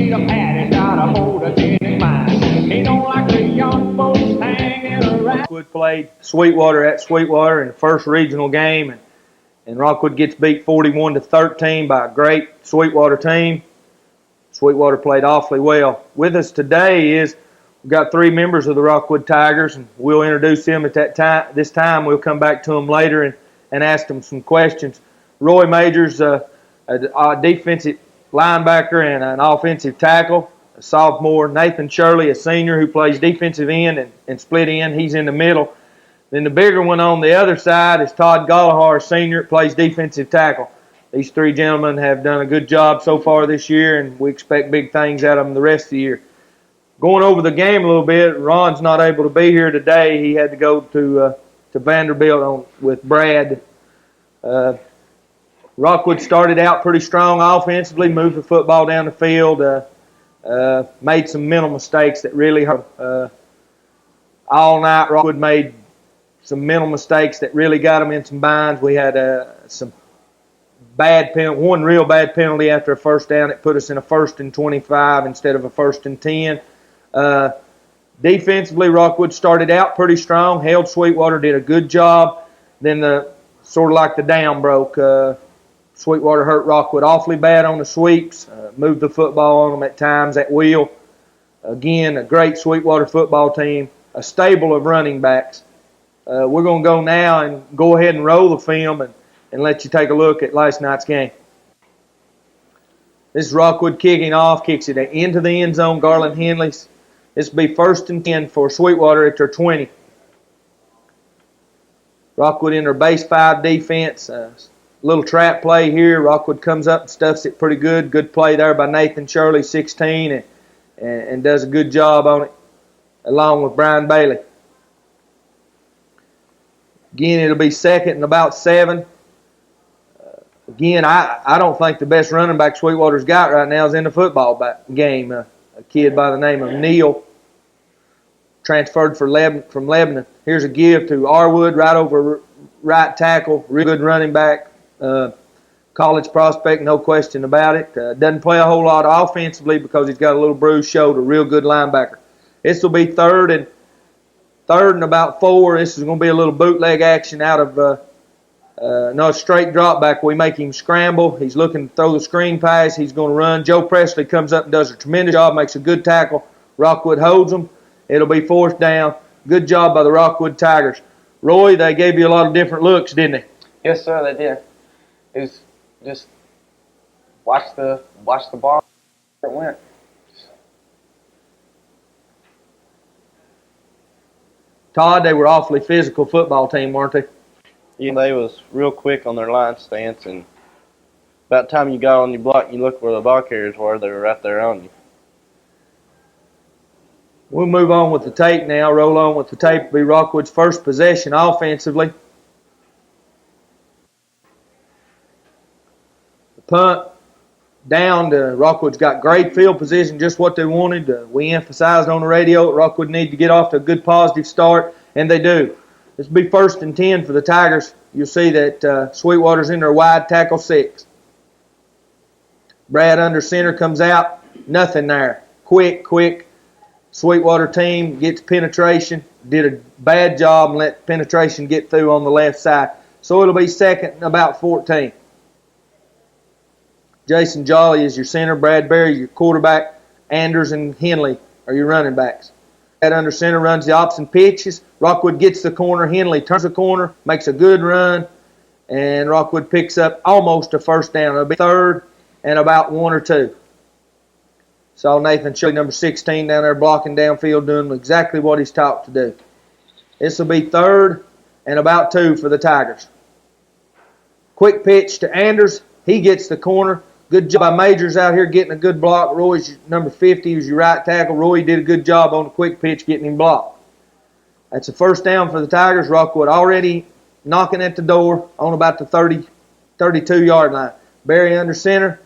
need a pad, he's got a hold again in mind. He don't like the young folks hanging around. Rockwood played Sweetwater at Sweetwater in the first regional game, and Rockwood gets beat 41-13 by a great Sweetwater team. Sweetwater played awfully well. With us today is we've got three members of the Rockwood Tigers, and we'll introduce them at that time. This time we'll come back to them later and ask them some questions. Roy Majors, a defensive linebacker and an offensive tackle, a sophomore. Nathan Shirley, a senior who plays defensive end and split end. He's in the middle. Then the bigger one on the other side is Todd Gallagher, senior, plays defensive tackle. These three gentlemen have done a good job so far this year, and we expect big things out of them the rest of the year. Going over the game a little bit, Ron's not able to be here today. He had to go to Vanderbilt with Brad. Rockwood started out pretty strong offensively, moved the football down the field, made some mental mistakes that really hurt. All night, Rockwood made some mental mistakes that really got them in some binds. We had some bad penalty, one real bad penalty after a first down. It put us in a 1st and 25 instead of a 1st and 10. Defensively, Rockwood started out pretty strong, held Sweetwater, did a good job. Then sort of like the dam broke. Sweetwater hurt Rockwood awfully bad on the sweeps, moved the football on them at times at will. Again, a great Sweetwater football team, a stable of running backs. We're going to go now and go ahead and roll the film and let you take a look at last night's game. This is Rockwood kicking off, kicks it into the end zone, Garland Henley's. This will be 1st and 10 for Sweetwater at their 20. Rockwood in their base 5 defense. Little trap play here. Rockwood comes up and stuffs it pretty good. Good play there by Nathan Shirley, 16, and does a good job on it, along with Brian Bailey. Again, it'll be 2nd and about 7. Again, I don't think the best running back Sweetwater's got right now is in the football game. A kid by the name of Neal, transferred from Lebanon. Here's a give to Arwood, right over right tackle, real good running back. College prospect, no question about it. Doesn't play a whole lot offensively because he's got a little bruised shoulder. Real good linebacker. This will be third and about 4. This is going to be a little bootleg action out of no straight drop back. We make him scramble. He's looking to throw the screen pass. He's going to run. Joe Presley comes up and does a tremendous job, makes a good tackle. Rockwood holds him. It'll be 4th down. Good job by the Rockwood Tigers. Roy, they gave you a lot of different looks, didn't they? Yes, sir, they did. It was just watch the ball where it went. Todd, they were awfully physical football team, weren't they? Yeah, they was real quick on their line stance, and about the time you got on your block, you looked where the ball carriers were, they were right there on you. We'll move on with the tape now. Roll on with the tape. It'll be Rockwood's first possession offensively. The punt down to Rockwood's got great field position, just what they wanted. We emphasized on the radio that Rockwood need to get off to a good positive start, and they do. This will be 1st and 10 for the Tigers. You'll see that Sweetwater's in their wide tackle 6. Brad under center comes out. Nothing there. Quick. Sweetwater team gets penetration. Did a bad job and let penetration get through on the left side. So it'll be 2nd and about 14. Jason Jolly is your center. Brad Berry, your quarterback. Anders and Henley are your running backs. Brad under center runs the option pitches. Rockwood gets the corner. Henley turns the corner, makes a good run, and Rockwood picks up almost a 1st down. It'll be 3rd and about 1 or 2. Saw Nathan Shirley, number 16, down there blocking downfield, doing exactly what he's taught to do. This will be 3rd and about 2 for the Tigers. Quick pitch to Anders. He gets the corner. Good job by Majors out here getting a good block. Roy's number 50, who's your right tackle. Roy did a good job on the quick pitch getting him blocked. That's a 1st down for the Tigers. Rockwood already knocking at the door on about the 32-yard line. Barry under center.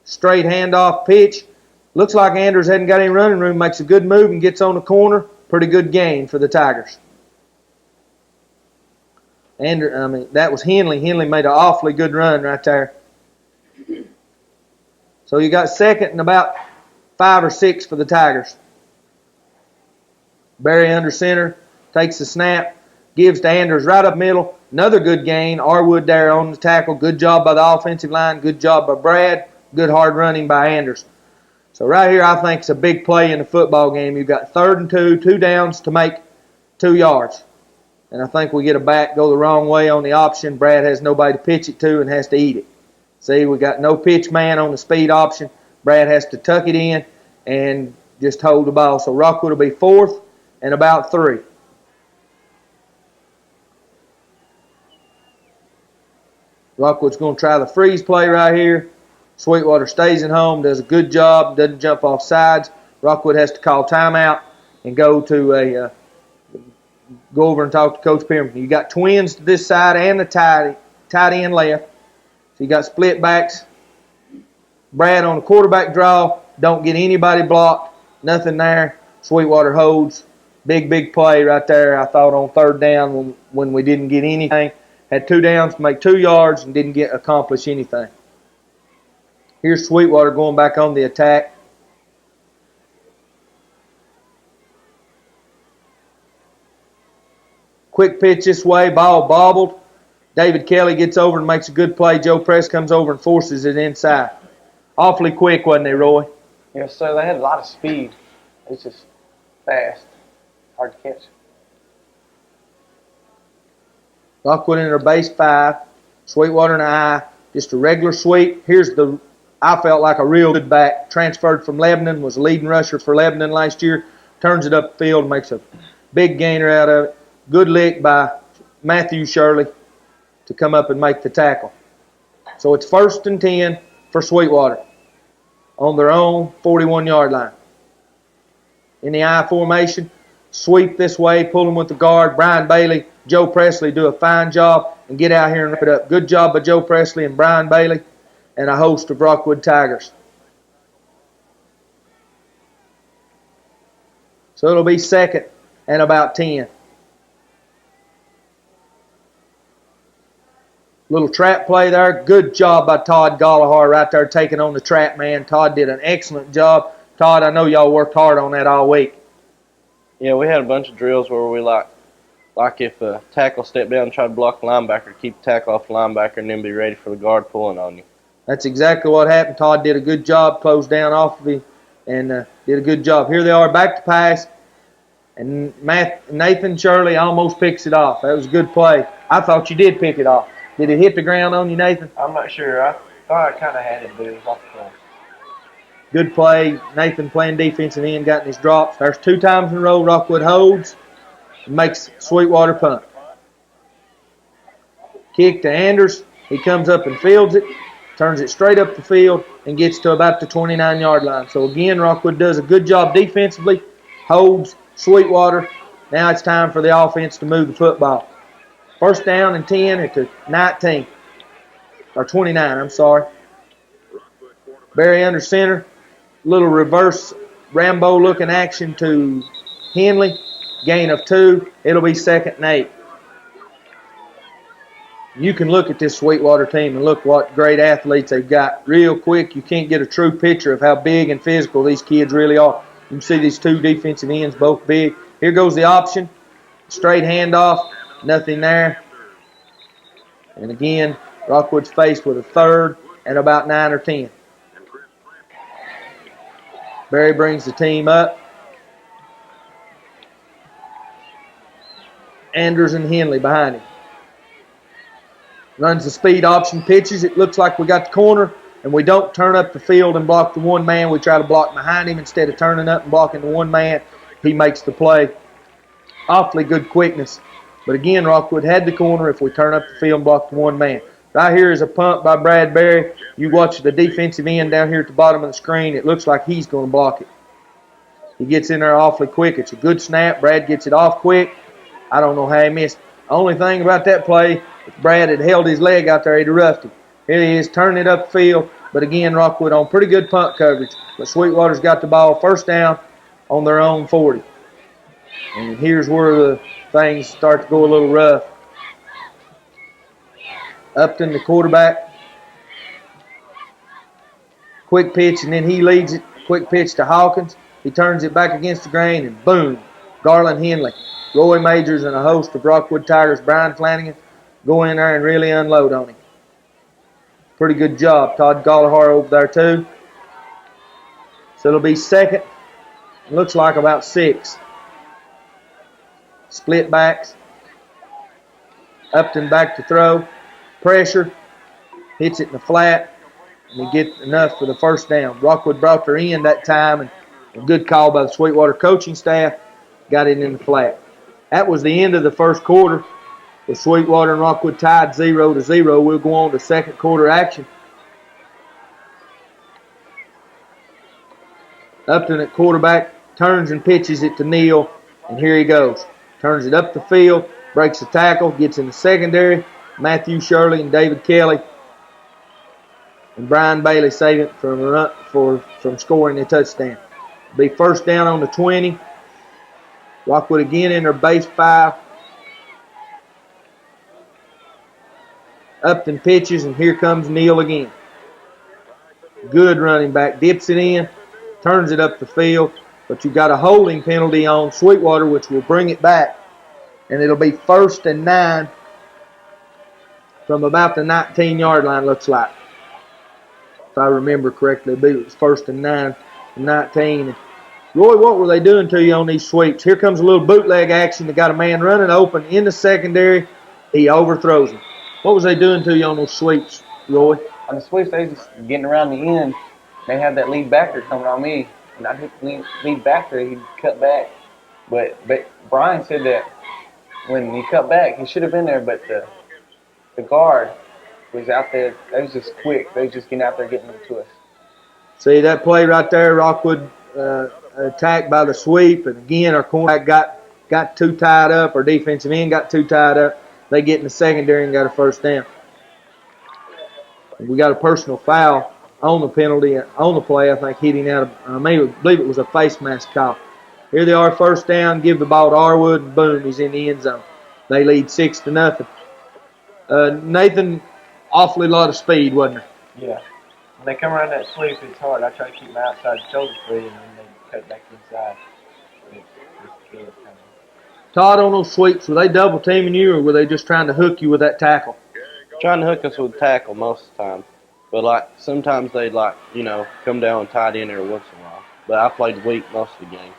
Straight handoff pitch. Looks like Anders hadn't got any running room. Makes a good move and gets on the corner. Pretty good gain for the Tigers. That was Henley. Henley made an awfully good run right there. So you got 2nd and about 5 or 6 for the Tigers. Barry under center, takes the snap, gives to Anders right up middle. Another good gain. Arwood there on the tackle. Good job by the offensive line. Good job by Brad. Good hard running by Anders. So right here, I think it's a big play in the football game. You've got 3rd and 2, 2 downs to make 2 yards. And I think we get a back, go the wrong way on the option. Brad has nobody to pitch it to and has to eat it. See, we got no pitch man on the speed option. Brad has to tuck it in and just hold the ball. So Rockwood will be 4th and about 3. Rockwood's going to try the freeze play right here. Sweetwater stays at home, does a good job, doesn't jump off sides. Rockwood has to call timeout and go over and talk to Coach Pemberton. You got twins to this side and the tight end left. So you got split backs. Brad on the quarterback draw, don't get anybody blocked, nothing there. Sweetwater holds. Big play right there, I thought, on 3rd down when we didn't get anything. Had 2 downs to make 2 yards and didn't accomplish anything. Here's Sweetwater going back on the attack. Quick pitch this way, ball bobbled. David Kelly gets over and makes a good play. Joe Press comes over and forces it inside. Awfully quick, wasn't they, Roy? Yes, sir. They had a lot of speed. It's just fast. Hard to catch. Rockwood in their base 5. Sweetwater and I. Just a regular sweep. I felt like a real good back. Transferred from Lebanon, was a leading rusher for Lebanon last year. Turns it up the field, makes a big gainer out of it. Good lick by Matthew Shirley to come up and make the tackle. So it's 1st and 10 for Sweetwater on their own 41-yard line. In the I formation, sweep this way, pull them with the guard. Brian Bailey, Joe Presley do a fine job and get out here and wrap it up. Good job by Joe Presley and Brian Bailey and a host of Rockwood Tigers. So it'll be 2nd and about 10. Little trap play there. Good job by Todd Gallagher right there taking on the trap man. Todd did an excellent job. Todd, I know y'all worked hard on that all week. Yeah, we had a bunch of drills where we like if a tackle stepped down and tried to block the linebacker, keep the tackle off the linebacker and then be ready for the guard pulling on you. That's exactly what happened. Todd did a good job, closed down off of him, and did a good job. Here they are, back to pass, and Nathan Shirley almost picks it off. That was a good play. I thought you did pick it off. Did it hit the ground on you, Nathan? I'm not sure. I thought I kind of had it, but it was off the floor. Good play. Nathan playing defensive end, got in his drops. There's 2 times in a row Rockwood holds and makes Sweetwater punt. Kick to Anders. He comes up and fields it, turns it straight up the field, and gets to about the 29-yard line. So again, Rockwood does a good job defensively, holds Sweetwater. Now it's time for the offense to move the football. 1st down and 10 at the 19. Or 29, I'm sorry. Barry under center. Little reverse Rambo-looking action to Henley. Gain of 2. It'll be 2nd and 8. You can look at this Sweetwater team and look what great athletes they've got. Real quick, you can't get a true picture of how big and physical these kids really are. You can see these 2 defensive ends, both big. Here goes the option. Straight handoff. Nothing there. And again, Rockwood's faced with a 3rd and about 9 or 10. Barry brings the team up. Anders and Henley behind him. Runs the speed option, pitches. It looks like we got the corner, and we don't turn up the field and block the one man. We try to block behind him instead of turning up and blocking the one man. He makes the play. Awfully good quickness. But again, Rockwood had the corner if we turn up the field and block the one man. Right here is a punt by Brad Berry. You watch the defensive end down here at the bottom of the screen. It looks like he's going to block it. He gets in there awfully quick. It's a good snap. Brad gets it off quick. I don't know how he missed. The only thing about that play, if Brad had held his leg out there, he'd have roughed him. Here he is, turning it up the field. But again, Rockwood on pretty good punt coverage. But Sweetwater's got the ball 1st down on their own 40. And here's where the things start to go a little rough. Upton, the quarterback. Quick pitch, and then he leads it Quick pitch to Hawkins. He turns it back against the grain, and boom, Garland Henley. Roy Majors and a host of Rockwood Tigers, Brian Flanagan, go in there and really unload on him. Pretty good job. Todd Gallagher over there too. So it'll be second. Looks like about 6. Split backs. Upton back to throw. Pressure. Hits it in the flat. And he gets enough for the first down. Rockwood brought their end that time, and a good call by the Sweetwater coaching staff. Got it in the flat. That was the end of the first quarter. With Sweetwater and Rockwood tied 0-0. We'll go on to second quarter action. Upton at quarterback, turns and pitches it to Neal, and here he goes. Turns it up the field, breaks the tackle, gets in the secondary. Matthew Shirley and David Kelly and Brian Bailey save it from scoring a touchdown. Be first down on the 20. Rockwood again in their base 5. Upton pitches, and here comes Neal again. Good running back, dips it in, turns it up the field, but you've got a holding penalty on Sweetwater, which will bring it back, and it'll be 1st and 9 from about the 19-yard line, looks like. If I remember correctly, it was 1st and 9 from 19. And Roy, what were they doing to you on these sweeps? Here comes a little bootleg action. They got a man running open in the secondary. He overthrows him. What was they doing to you on those sweeps, Roy? On the sweeps, they just getting around the end. They had that lead backer coming on me, and I hit the lead backer. He cut back, but Brian said that when he cut back, he should have been there, but the guard was out there. They was just quick. They was just getting out there getting them to us. See that play right there, Rockwood attacked by the sweep, and again our cornerback got too tied up. Our defensive end got too tied up. They get in the secondary and got a first down. We got a personal foul on the penalty, on the play. I think hitting out of, I believe it was a face mask call. Here they are, first down, give the ball to Arwood, and boom, he's in the end zone. They lead 6-0. Nathan, awfully lot of speed, wasn't there? Yeah. When they come around that sweep, it's hard. I try to keep my outside shoulder free, and then they cut back inside. Todd, on those sweeps, were they double teaming you, or were they just trying to hook you with that tackle? Trying to hook us with tackle most of the time. But, like, sometimes they'd, like, you know, come down tight end every once in a while. But I played weak most of the game.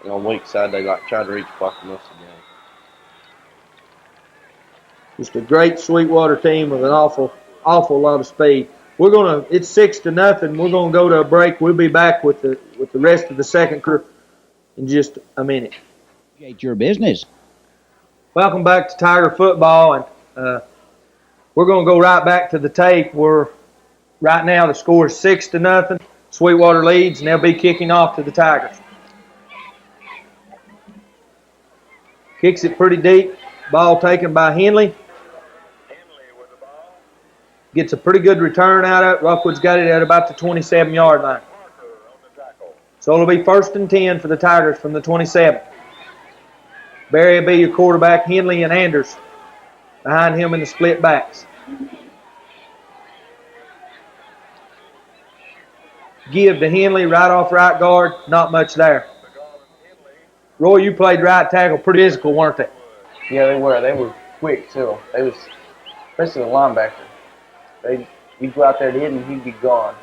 And on weak side, they, like, tried to reach block most of the game. Just a great Sweetwater team with an awful lot of speed. It's 6-0. We're gonna go to a break. We'll be back with the rest of the second quarter in just a minute. Your business. Welcome back to Tiger football, and we're gonna go right back to the tape where right now the score is 6-0. Sweetwater leads, and they'll be kicking off to the Tigers. Kicks it pretty deep. Ball taken by Henley. Gets a pretty good return out of it. Rockwood's got it at about the 27-yard line. So it'll be 1st and 10 for the Tigers from the 27. Barry will be your quarterback. Henley and Anders behind him in the split backs. Give to Henley, right off right guard. Not much there. Roy, you played right tackle. Pretty physical, weren't they? Yeah, they were. They were quick too. They was, especially the linebacker. You'd go out there to hit him, he'd be gone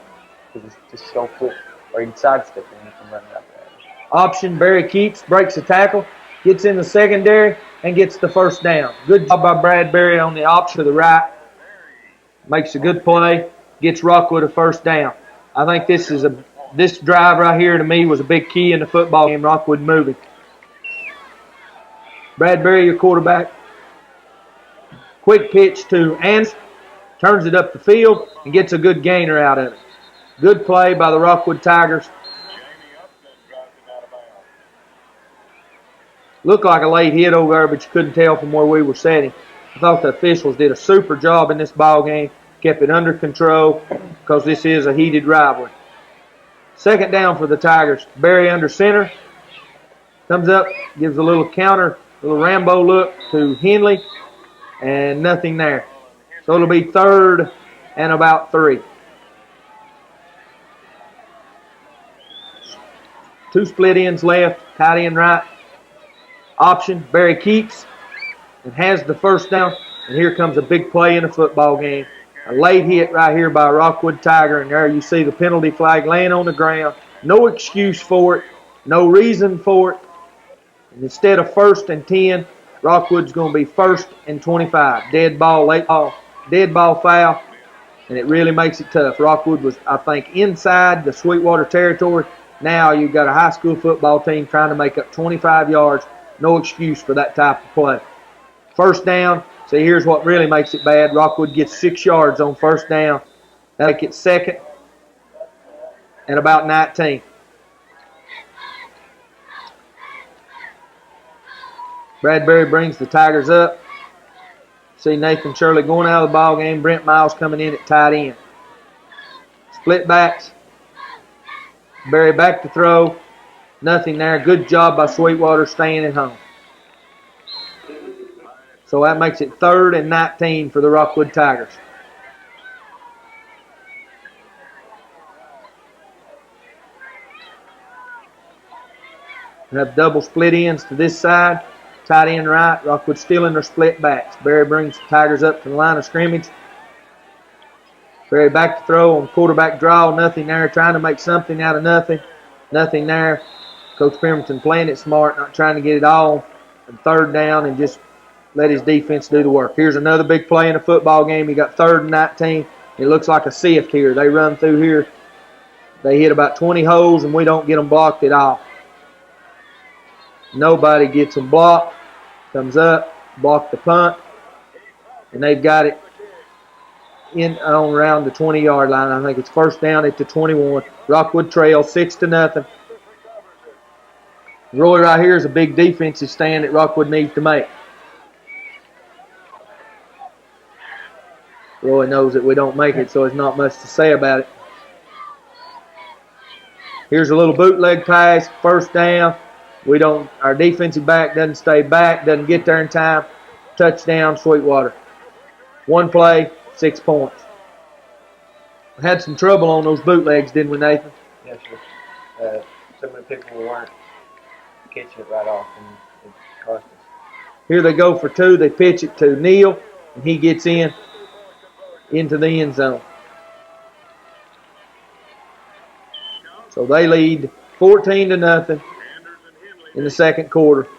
because it's just so quick. Or he'd sidestep him and come running out there. Option, Barry keeps, breaks the tackle, gets in the secondary, and gets the first down. Good job by Brad Berry on the option to the right. Makes a good play, gets Rockwood a first down. I think this drive right here to me was a big key in the football game. Rockwood moving. Brad Berry, your quarterback. Quick pitch to Ans. Turns it up the field and gets a good gainer out of it. Good play by the Rockwood Tigers. Looked like a late hit over there, but you couldn't tell from where we were sitting. I thought the officials did a super job in this ball game. Kept it under control because this is a heated rivalry. Second down for the Tigers. Barry under center. Comes up, gives a little counter, little Rambo look to Henley, and nothing there. So it'll be 3rd and about 3. 2 split ends left, tight end right option. Barry keeps and has the first down. And here comes a big play in a football game. A late hit right here by Rockwood Tiger, and there you see the penalty flag laying on the ground. No excuse for it, no reason for it. And instead of 1st and 10, Rockwood's going to be 1st and 25. Dead ball, late ball, dead ball foul, and it really makes it tough. Rockwood was, I think, inside the Sweetwater territory. Now you've got a high school football team trying to make up 25 yards. No excuse for that type of play. 1st down. See, here's what really makes it bad. Rockwood gets 6 yards on 1st down. That'll make it 2nd and about 19. Bradbury brings the Tigers up. See Nathan Shirley going out of the ball game. Brent Miles coming in at tight end. Split backs. Barry back to throw. Nothing there. Good job by Sweetwater staying at home. So that makes it 3rd and 19 for the Rockwood Tigers. We have double split ends to this side. Tight end right. Rockwood still in their split backs. Barry brings the Tigers up to the line of scrimmage. Barry back to throw on quarterback draw. Nothing there. Trying to make something out of nothing. Nothing there. Coach Pemberton playing it smart, not trying to get it all. And 3rd down and just let his defense do the work. Here's another big play in a football game. You got 3rd and 19. It looks like a sift here. They run through here. They hit about 20 holes, and we don't get them blocked at all. Nobody gets them blocked. Comes up, block the punt, and they've got it in on around the 20-yard line. I think it's 1st down at the 21. Rockwood trails 6-0. Roy right here is a big defensive stand that Rockwood needs to make. Roy knows that we don't make it, so there's not much to say about it. Here's a little bootleg pass, 1st down. Our defensive back doesn't stay back, doesn't get there in time. Touchdown, Sweetwater. 1 play, 6 points. We had some trouble on those bootlegs, didn't we, Nathan? Yes, sir. So many people weren't catching it right off, and it cost us. Here they go for 2. They pitch it to Neal, and he gets into the end zone. So they lead 14-0 in the 2nd quarter.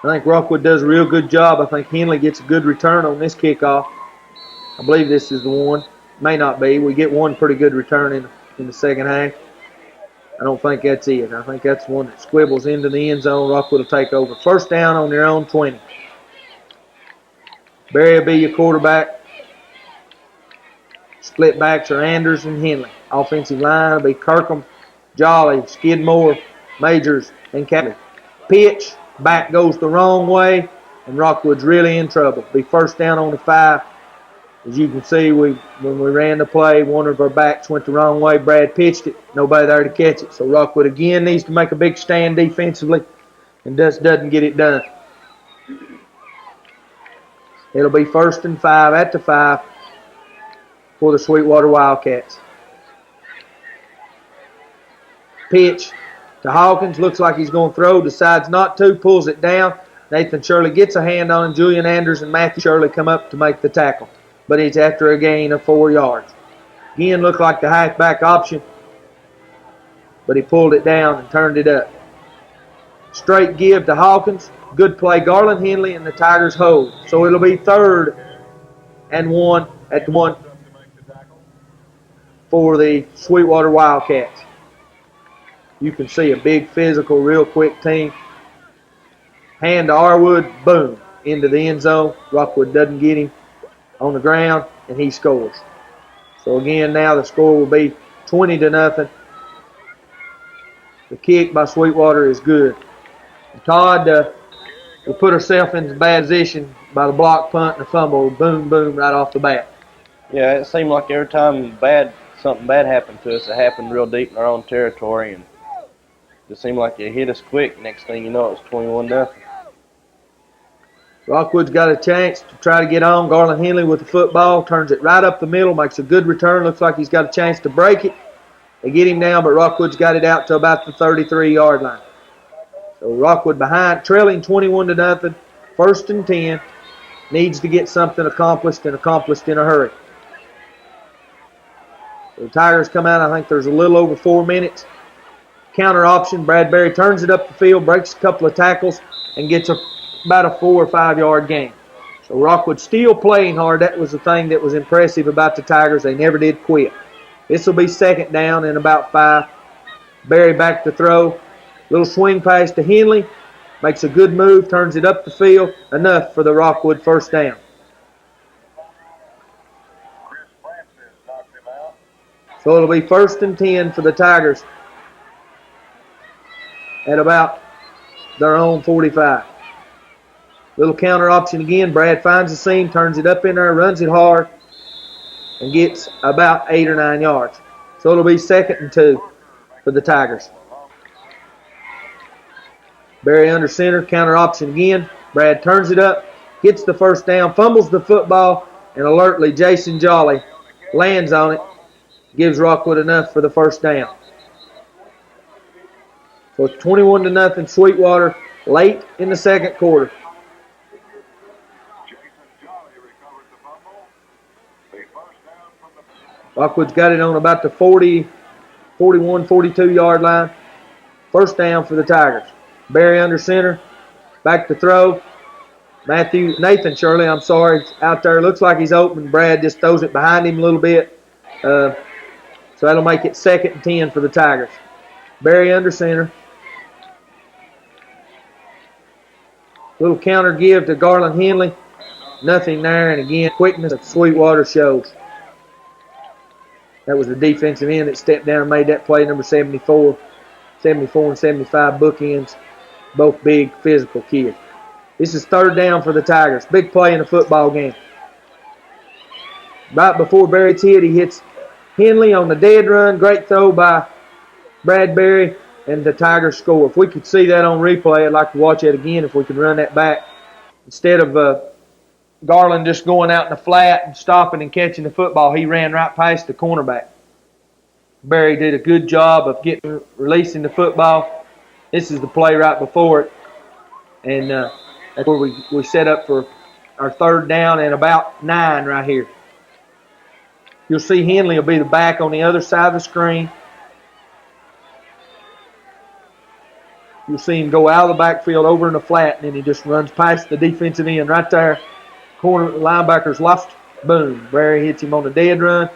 I think Rockwood does a real good job. I think Henley gets a good return on this kickoff. I believe this is the one. May not be. We get one pretty good return in the 2nd half. I don't think that's it. I think that's the one that squibbles into the end zone. Rockwood will take over. 1st down on their own 20. Barry will be your quarterback. Split backs are Anders and Henley. Offensive line will be Kirkham, Jolly, Skidmore, Majors, and Catley. Pitch, back goes the wrong way, and Rockwood's really in trouble. Be 1st down on the 5. As you can see, when we ran the play, one of our backs went the wrong way. Brad pitched it. Nobody there to catch it. So Rockwood again needs to make a big stand defensively and just doesn't get it done. It'll be 1st and 5 at the 5 for the Sweetwater Wildcats. Pitch to Hawkins. Looks like he's going to throw. Decides not to. Pulls it down. Nathan Shirley gets a hand on him. Julian Anders and Matthew Shirley come up to make the tackle. But it's after a gain of 4 yards. Again, looked like the halfback option. But he pulled it down and turned it up. Straight give to Hawkins. Good play. Garland Henley and the Tigers hold. So it'll be 3rd and 1 at the 1 for the Sweetwater Wildcats. You can see a big physical, real quick team. Hand to Arwood, boom, into the end zone. Rockwood doesn't get him on the ground, and he scores. So again, now the score will be 20-0. The kick by Sweetwater is good. And Todd, we put ourselves in a bad position by the block punt and the fumble. Boom, boom, right off the bat. Yeah, it seemed like every time something bad happened to us, it happened real deep in our own territory, and it seemed like it hit us quick. Next thing you know, it was 21-0. Rockwood's got a chance to try to get on. Garland Henley with the football, turns it right up the middle, makes a good return. Looks like he's got a chance to break it. They get him down, but Rockwood's got it out to about the 33-yard line. So Rockwood behind, trailing 21-0, 1st and 10. Needs to get something accomplished and accomplished in a hurry. So the Tigers come out, I think there's a little over 4 minutes. Counter option, Bradbury turns it up the field, breaks a couple of tackles, and gets about a 4 or 5 yard gain. So Rockwood still playing hard. That was the thing that was impressive about the Tigers. They never did quit. This will be 2nd down and about 5. Barry back to throw. Little swing pass to Henley. Makes a good move, turns it up the field. Enough for the Rockwood 1st down. So it'll be 1st and 10 for the Tigers at about their own 45. Little counter option again. Brad finds the seam, turns it up in there, runs it hard, and gets about 8 or 9 yards. So it'll be 2nd and 2 for the Tigers. Barry under center, counter option again. Brad turns it up, gets the 1st down, fumbles the football, and alertly Jason Jolly lands on it, gives Rockwood enough for the 1st down. So it's 21-0 Sweetwater late in the 2nd quarter. Rockwood's got it on about the 40, 41, 42-yard line. 1st down for the Tigers. Barry under center, back to throw. Nathan Shirley, out there. Looks like he's open. Brad just throws it behind him a little bit. So that'll make it 2nd and 10 for the Tigers. Barry under center. Little counter give to Garland Henley. Nothing there, and again, quickness that Sweetwater shows. That was the defensive end that stepped down and made that play, number 74. 74 and 75 bookends. Both big, physical kids. This is 3rd down for the Tigers. Big play in a football game. Right before Barry's hit, he hits Henley on the dead run. Great throw by Bradbury, and the Tigers score. If we could see that on replay, I'd like to watch it again if we could run that back. Instead of Garland just going out in the flat and stopping and catching the football, he ran right past the cornerback. Barry did a good job of releasing the football. This is the play right before it. And that's where we set up for our 3rd down and about 9 right here. You'll see Henley will be the back on the other side of the screen. You'll see him go out of the backfield over in the flat, and then he just runs past the defensive end right there. Corner linebacker's lost. Boom. Barry hits him on the dead run.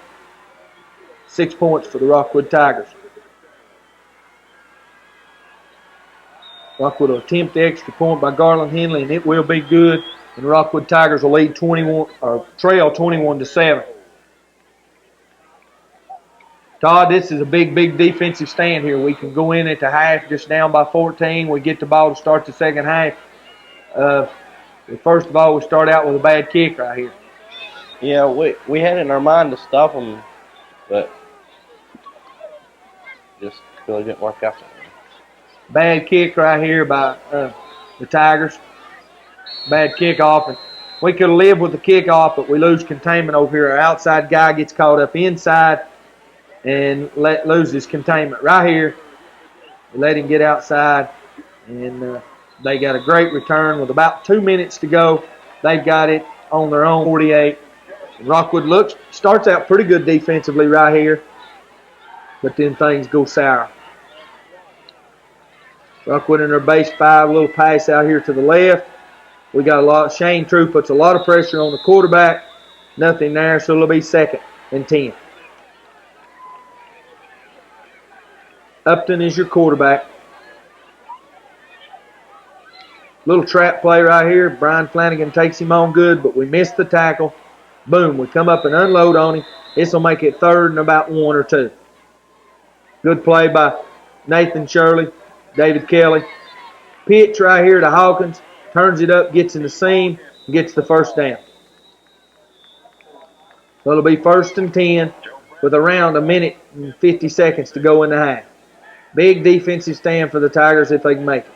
6 points for the Rockwood Tigers. Rockwood will attempt the extra point by Garland Henley, and it will be good. And the Rockwood Tigers will lead trail 21-7. Todd, this is a big, big defensive stand here. We can go in at the half just down by 14. We get the ball to start the 2nd half. First of all, we start out with a bad kick right here. Yeah, we had it in our mind to stop them, but just really didn't work out that way. Bad kick right here by the Tigers. Bad kickoff. And we could have lived with the kickoff, but we lose containment over here. Our outside guy gets caught up inside and loses containment right here. We let him get outside, and they got a great return with about 2 minutes to go. They've got it on their own 48. And Rockwood starts out pretty good defensively right here, but then things go sour. Rockwood in their base 5, little pass out here to the left. We got Shane True puts a lot of pressure on the quarterback. Nothing there, so it'll be 2nd and 10. Upton is your quarterback. Little trap play right here. Brian Flanagan takes him on good, but we missed the tackle. Boom, we come up and unload on him. This will make it 3rd and about 1 or 2. Good play by Nathan Shirley, David Kelly. Pitch right here to Hawkins. Turns it up, gets in the seam, and gets the 1st down. So it'll be 1st and 10 with around 1 minute and 50 seconds to go in the half. Big defensive stand for the Tigers if they can make it.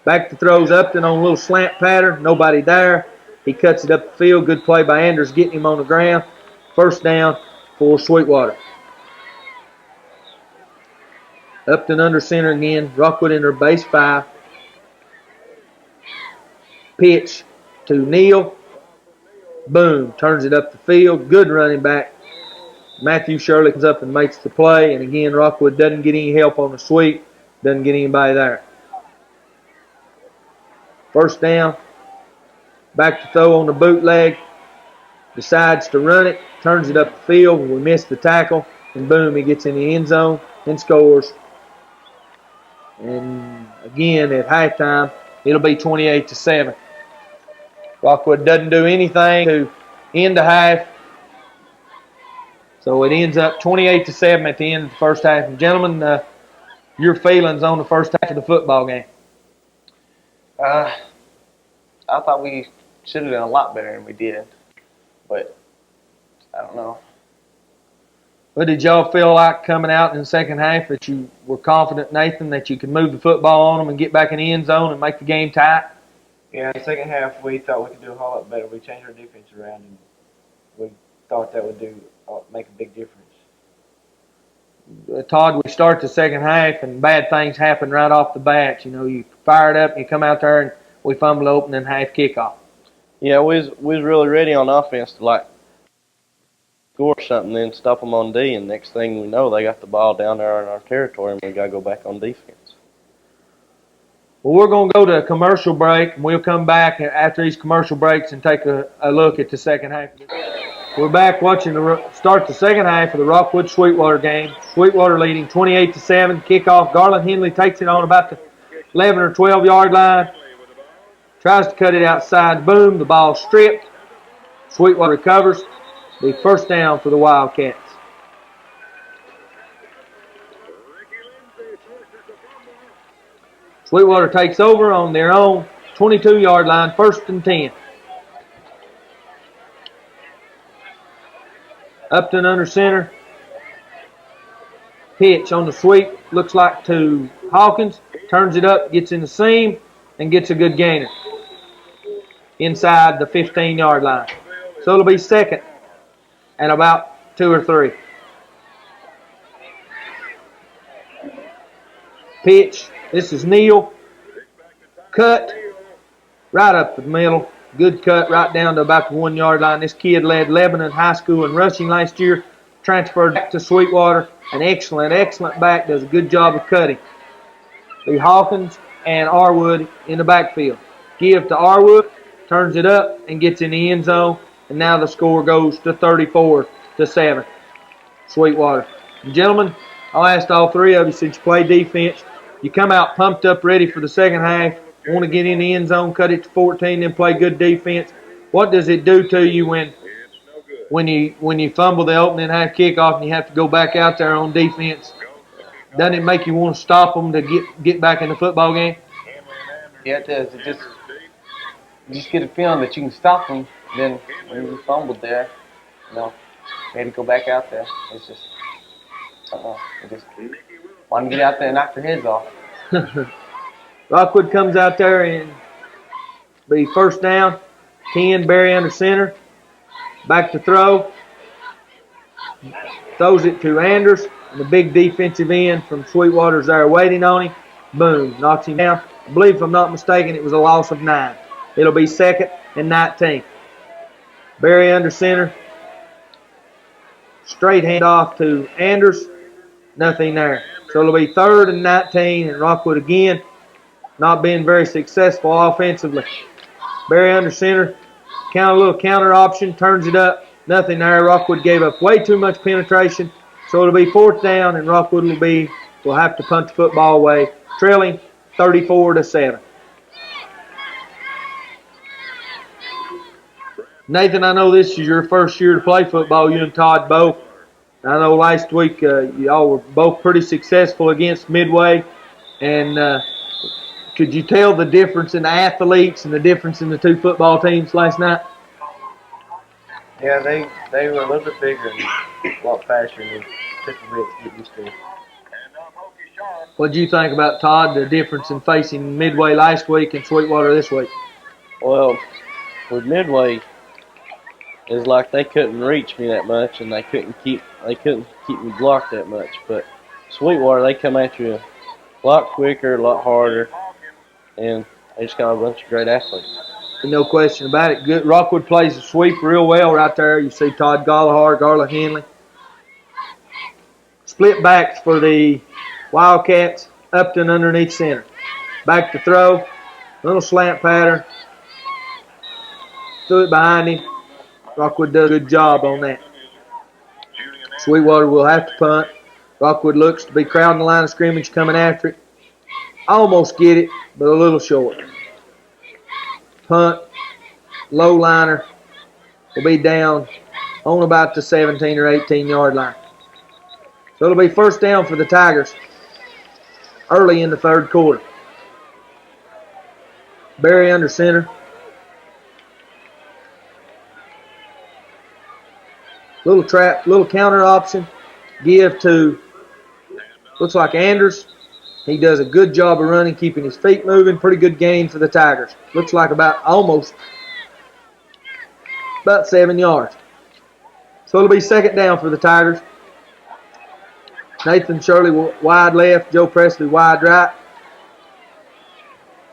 Back to throws Upton on a little slant pattern. Nobody there. He cuts it up the field. Good play by Anders getting him on the ground. 1st down for Sweetwater. Up and under center again. Rockwood in their base 5. Pitch to Neal. Boom. Turns it up the field. Good running back. Matthew Shirley comes up and makes the play. And again, Rockwood doesn't get any help on the sweep. Doesn't get anybody there. First down. Back to throw on the bootleg. Decides to run it. Turns it up the field. We miss the tackle. And boom, he gets in the end zone and scores. And again, at halftime, it'll be 28-7. Rockwood doesn't do anything to end the half. So it ends up 28-7 at the end of the first half. And gentlemen, your feelings on the first half of the football game? I thought we should have done a lot better than we did. But I don't know. What did y'all feel like coming out in the second half, that you were confident, Nathan, that you could move the football on them and get back in the end zone and make the game tight? Yeah, in the second half, we thought we could do a whole lot better. We changed our defense around, and we thought that would make a big difference. Todd, we start the second half, and bad things happen right off the bat. You know, you fire it up, and you come out there, and we fumble opening half kickoff. Yeah, we was really ready on offense to like score something, then stop them on D, and next thing we know, they got the ball down there in our territory, and we got to go back on defense. Well, we're going to go to a commercial break, and we'll come back after these commercial breaks and take a look at the second half. We're back watching start the second half of the Rockwood-Sweetwater game. Sweetwater leading 28-7. Kickoff. Garland Henley takes it on about the 11 or 12-yard line. Tries to cut it outside. Boom. The ball stripped. Sweetwater recovers. The first down for the Wildcats. Sweetwater takes over on their own 22-yard line, 1st and 10. Upton under center. Pitch on the sweep. Looks like to Hawkins. Turns it up, gets in the seam, and gets a good gainer inside the 15-yard line. So it'll be second and about 2 or 3. Pitch. This is Neal. Cut right up the middle. Good cut right down to about the 1-yard line. This kid led Lebanon High School in rushing last year. Transferred back to Sweetwater. An excellent back. Does a good job of cutting. The Hawkins and Arwood in the backfield. Give to Arwood. Turns it up and gets in the end zone. And now the score goes to 34-7. Sweetwater. And gentlemen, I'll ask all three of you, since you play defense, you come out pumped up, ready for the second half, want to get in the end zone, cut it to 14, then play good defense. What does it do to you when you fumble the opening half kickoff and you have to go back out there on defense? Doesn't it make you want to stop them to get back in the football game? Yeah, it does. You just get a feeling that you can stop them. Then when you fumbled there, you had to go back out there. It's just, I don't know. I just want to get out there and knock their heads off. Rockwood comes out there and be first down. 10, Barry under center. Back to throw. Throws it to Anders. And the big defensive end from Sweetwater's there waiting on him. Boom. Knocks him down. I believe, if I'm not mistaken, it was a loss of 9. It'll be 2nd and 19. Barry under center. Straight handoff to Anders. Nothing there. So it'll be 3rd and 19, and Rockwood again not being very successful offensively. Barry under center. A little counter option. Turns it up. Nothing there. Rockwood gave up way too much penetration. So it'll be 4th down, and Rockwood will have to punt the football away, trailing 34-7. Nathan, I know this is your first year to play football, you and Todd both. I know last week y'all were both pretty successful against Midway. And could you tell the difference in the athletes and the difference in the two football teams last night? Yeah, they were a little bit bigger and a lot faster than we typically get used to. What did you think about, Todd, the difference in facing Midway last week and Sweetwater this week? Well, with Midway, it's like they couldn't reach me that much, and they couldn't keep me blocked that much. But Sweetwater, they come at you a lot quicker, a lot harder, and they just got a bunch of great athletes. No question about it. Good. Rockwood plays the sweep real well right there. You see Todd Gallagher, Garland Henley. Split backs for the Wildcats. Upton underneath center. Back to throw. Little slant pattern. Threw it behind him. Rockwood does a good job on that. Sweetwater will have to punt. Rockwood looks to be crowding the line of scrimmage, coming after it. Almost get it, but a little short. Punt. Low liner will be down on about the 17 or 18 yard line. So it'll be first down for the Tigers early in the third quarter. Barry under center. Little trap, little counter option. Give to, looks like Anders. He does a good job of running, keeping his feet moving. Pretty good gain for the Tigers. Looks like about 7 yards. So it'll be second down for the Tigers. Nathan Shirley wide left, Joe Presley wide right.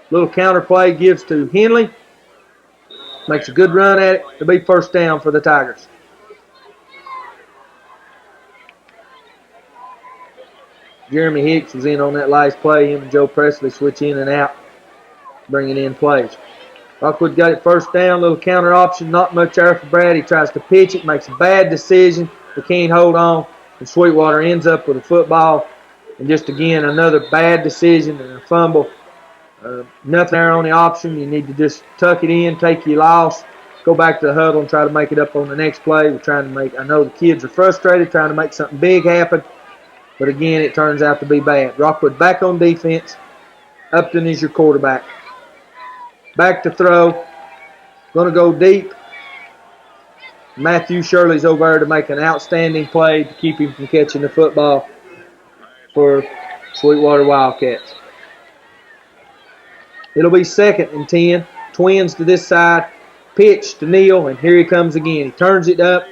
Little counter play gives to Henley. Makes a good run at it. It'll be first down for the Tigers. Jeremy Hicks was in on that last play. Him and Joe Presley switch in and out, bringing in plays. Rockwood got it first down, little counter option, not much there for Brad. He tries to pitch it, makes a bad decision, but can't hold on, and Sweetwater ends up with a football. And just again, another bad decision and a fumble. Nothing there on the option. You need to just tuck it in, take your loss, go back to the huddle and try to make it up on the next play. We're trying to make, I know the kids are frustrated, trying to make something big happen, but again, it turns out to be bad. Rockwood back on defense. Upton is your quarterback. Back to throw. Going to go deep. Matthew Shirley's over there to make an outstanding play to keep him from catching the football for Sweetwater Wildcats. It'll be second and 10. Twins to this side. Pitch to Neal, and here he comes again. He turns it up,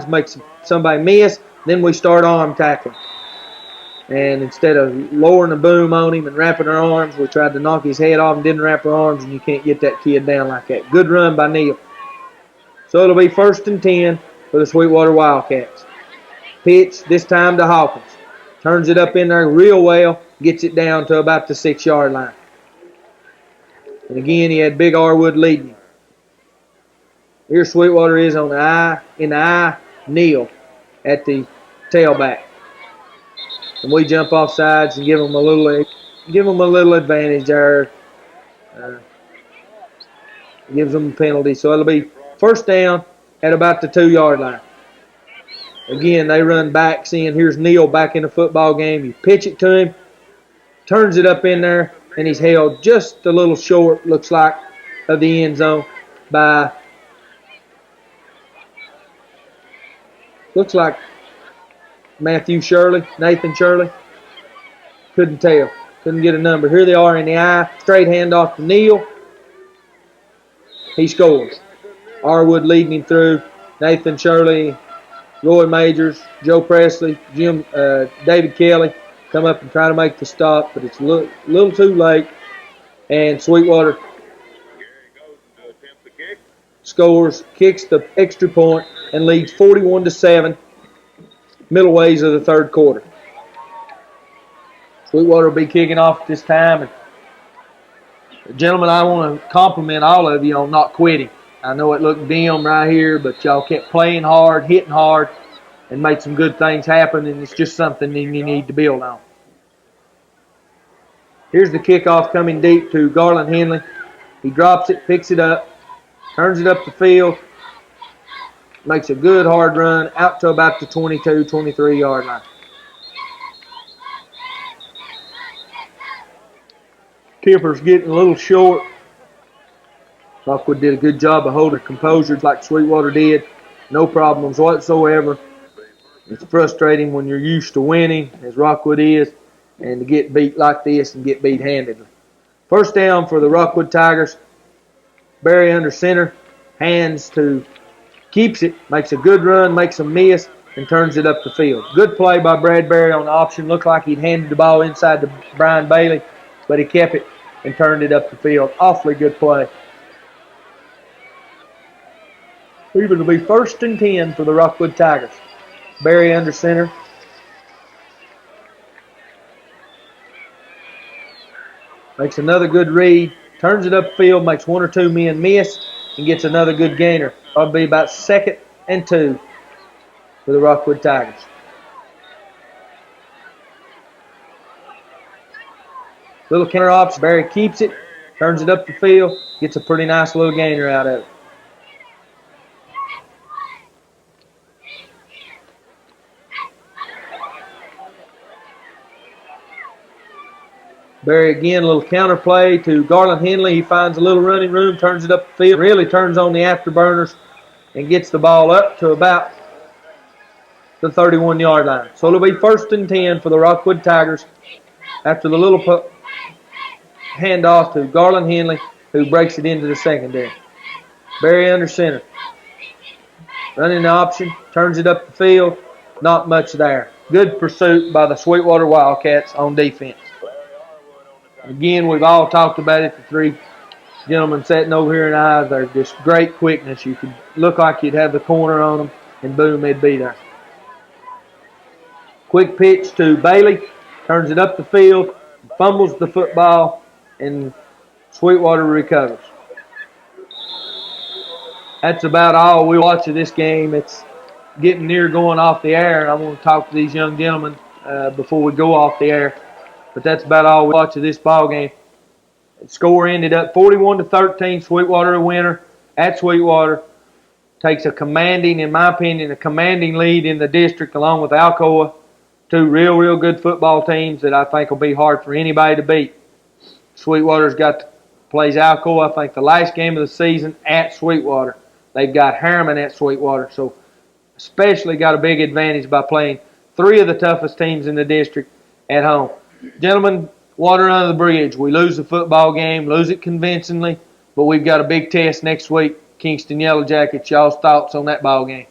makes somebody miss. Then we start arm tackling. And instead of lowering the boom on him and wrapping our arms, we tried to knock his head off and didn't wrap our arms, and you can't get that kid down like that. Good run by Neal. So it'll be first and 10 for the Sweetwater Wildcats. Pitch, this time to Hawkins. Turns it up in there real well, gets it down to about the 6 yard line. And again, he had Big Arwood leading him. Here Sweetwater is on the eye, Neal at the tailback. And we jump off sides and give them a little advantage there. Gives them a penalty. So it'll be first down at about the 2 yard line. Again, they run backs in. Here's Neal back in the football game. You pitch it to him, turns it up in there, and he's held just a little short, looks like, of the end zone by, looks like Nathan Shirley. Couldn't tell. Couldn't get a number. Here they are in the eye. Straight handoff to Neal. He scores. Arwood leading him through. Nathan Shirley, Roy Majors, Joe Presley, David Kelly come up and try to make the stop, but it's a little too late. And Sweetwater scores, kicks the extra point, and leads 41-7. Middle ways of the third quarter. Sweetwater will be kicking off at this time. And gentlemen, I want to compliment all of you on not quitting. I know it looked dim right here, but y'all kept playing hard, hitting hard, and made some good things happen, and it's just something that you need to build on. Here's the kickoff coming deep to Garland Henley. He drops it, picks it up, turns it up the field, makes a good hard run out to about the 22, 23 yard line. Kipper's getting a little short. Rockwood did a good job of holding composure like Sweetwater did. No problems whatsoever. It's frustrating when you're used to winning, as Rockwood is, and to get beat like this and get beat handedly. First down for the Rockwood Tigers. Barry under center. Hands to, keeps it, makes a good run, makes a miss, and turns it up the field. Good play by Bradbury on the option. Looked like he'd handed the ball inside to Brian Bailey, but he kept it and turned it up the field. Awfully good play. It'll be 1st and 10 for the Rockwood Tigers. Barry under center. Makes another good read. Turns it upfield, makes 1 or 2 men miss, and gets another good gainer. That'll be about 2nd and 2 for the Rockwood Tigers. Little counter option. Barry keeps it, turns it up the field, gets a pretty nice little gainer out of it. Barry again, a little counter play to Garland Henley. He finds a little running room, turns it up the field, really turns on the afterburners and gets the ball up to about the 31-yard line. So it'll be 1st and 10 for the Rockwood Tigers after the little handoff to Garland Henley, who breaks it into the secondary. Barry under center. Running the option, turns it up the field, not much there. Good pursuit by the Sweetwater Wildcats on defense. Again, we've all talked about it, the 3 gentlemen sitting over here in eyes. They're just great quickness. You could look like you'd have the corner on them, and boom, they'd be there. Quick pitch to Bailey, turns it up the field, fumbles the football, and Sweetwater recovers. That's about all we watch of this game. It's getting near going off the air, and I want to talk to these young gentlemen before we go off the air. But that's about all we watch of this ball game. The score ended up 41-13. Sweetwater a winner at Sweetwater. Takes a commanding, in my opinion, a commanding lead in the district along with Alcoa. 2 real good football teams that I think will be hard for anybody to beat. Sweetwater's plays Alcoa, I think, the last game of the season at Sweetwater. They've got Harriman at Sweetwater, so especially got a big advantage by playing 3 of the toughest teams in the district at home. Gentlemen, water under the bridge. We lose the football game, lose it convincingly, but we've got a big test next week. Kingston Yellow Jackets, y'all's thoughts on that ball game?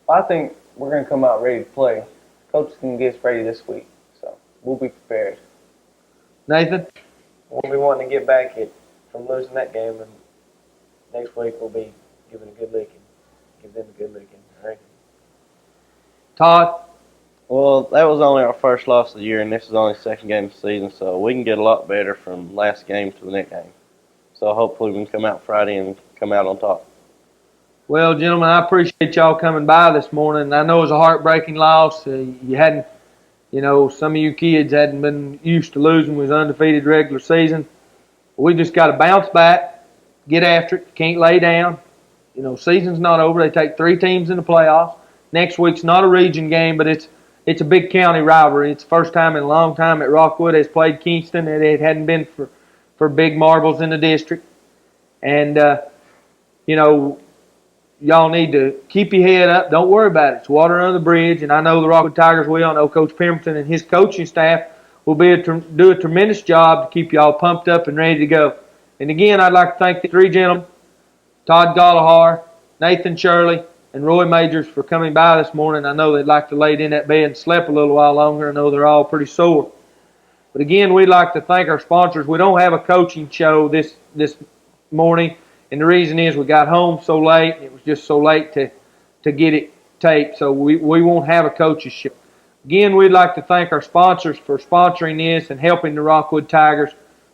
I think we're going to come out ready to play. Coach can get us ready this week, so we'll be prepared. Nathan? We'll be wanting to get back from losing that game, and next week we'll be giving a good licking. Give them a good licking, I reckon. Todd? Well, that was only our first loss of the year, and this is only the 2nd game of the season, so we can get a lot better from last game to the next game. So hopefully we can come out Friday and come out on top. Well, gentlemen, I appreciate y'all coming by this morning. I know it was a heartbreaking loss. You hadn't, some of you kids hadn't been used to losing. We was undefeated regular season. We just got to bounce back, get after it. Can't lay down. Season's not over. They take 3 teams in the playoffs. Next week's not a region game, but it's a big county rivalry. It's the first time in a long time that Rockwood has played Kingston. It hadn't been for big marbles in the district. And, y'all need to keep your head up. Don't worry about it. It's water under the bridge, and I know the Rockwood Tigers will. I know Coach Pemberton and his coaching staff will do a tremendous job to keep y'all pumped up and ready to go. And again, I'd like to thank the 3 gentlemen, Todd Gollahar, Nathan Shirley, and Roy Majors for coming by this morning. I know they'd like to lay in that bed and sleep a little while longer. I know they're all pretty sore. But again, we'd like to thank our sponsors. We don't have a coaching show this morning, and the reason is we got home so late. It was just so late to get it taped, so we won't have a coach's show. Again, we'd like to thank our sponsors for sponsoring this and helping the Rockwood Tigers.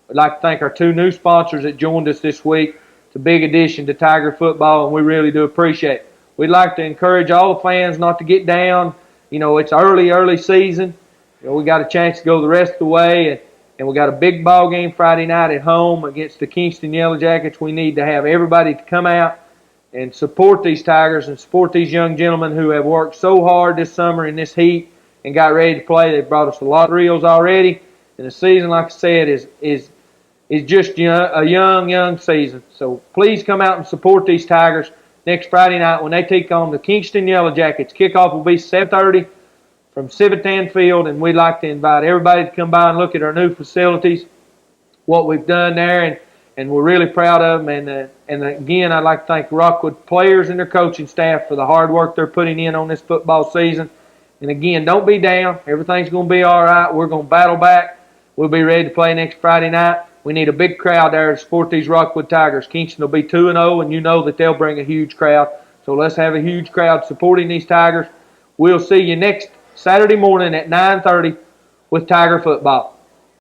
We'd like to thank our 2 new sponsors that joined us this week. It's a big addition to Tiger football, and we really do appreciate it. We'd like to encourage all the fans not to get down. It's early season. We got a chance to go the rest of the way, and we got a big ball game Friday night at home against the Kingston Yellow Jackets. We need to have everybody to come out and support these Tigers and support these young gentlemen who have worked so hard this summer in this heat and got ready to play. They've brought us a lot of thrills already, and the season, like I said, is just a young season. So please come out and support these Tigers next Friday night when they take on the Kingston Yellow Jackets. Kickoff will be 7:30 from Civitan Field, and we'd like to invite everybody to come by and look at our new facilities, what we've done there, and we're really proud of them. And again, I'd like to thank Rockwood players and their coaching staff for the hard work they're putting in on this football season. And again, don't be down. Everything's going to be all right. We're going to battle back. We'll be ready to play next Friday night. We need a big crowd there to support these Rockwood Tigers. Kingston will be 2-0, and you know that they'll bring a huge crowd. So let's have a huge crowd supporting these Tigers. We'll see you next Saturday morning at 9:30 with Tiger football.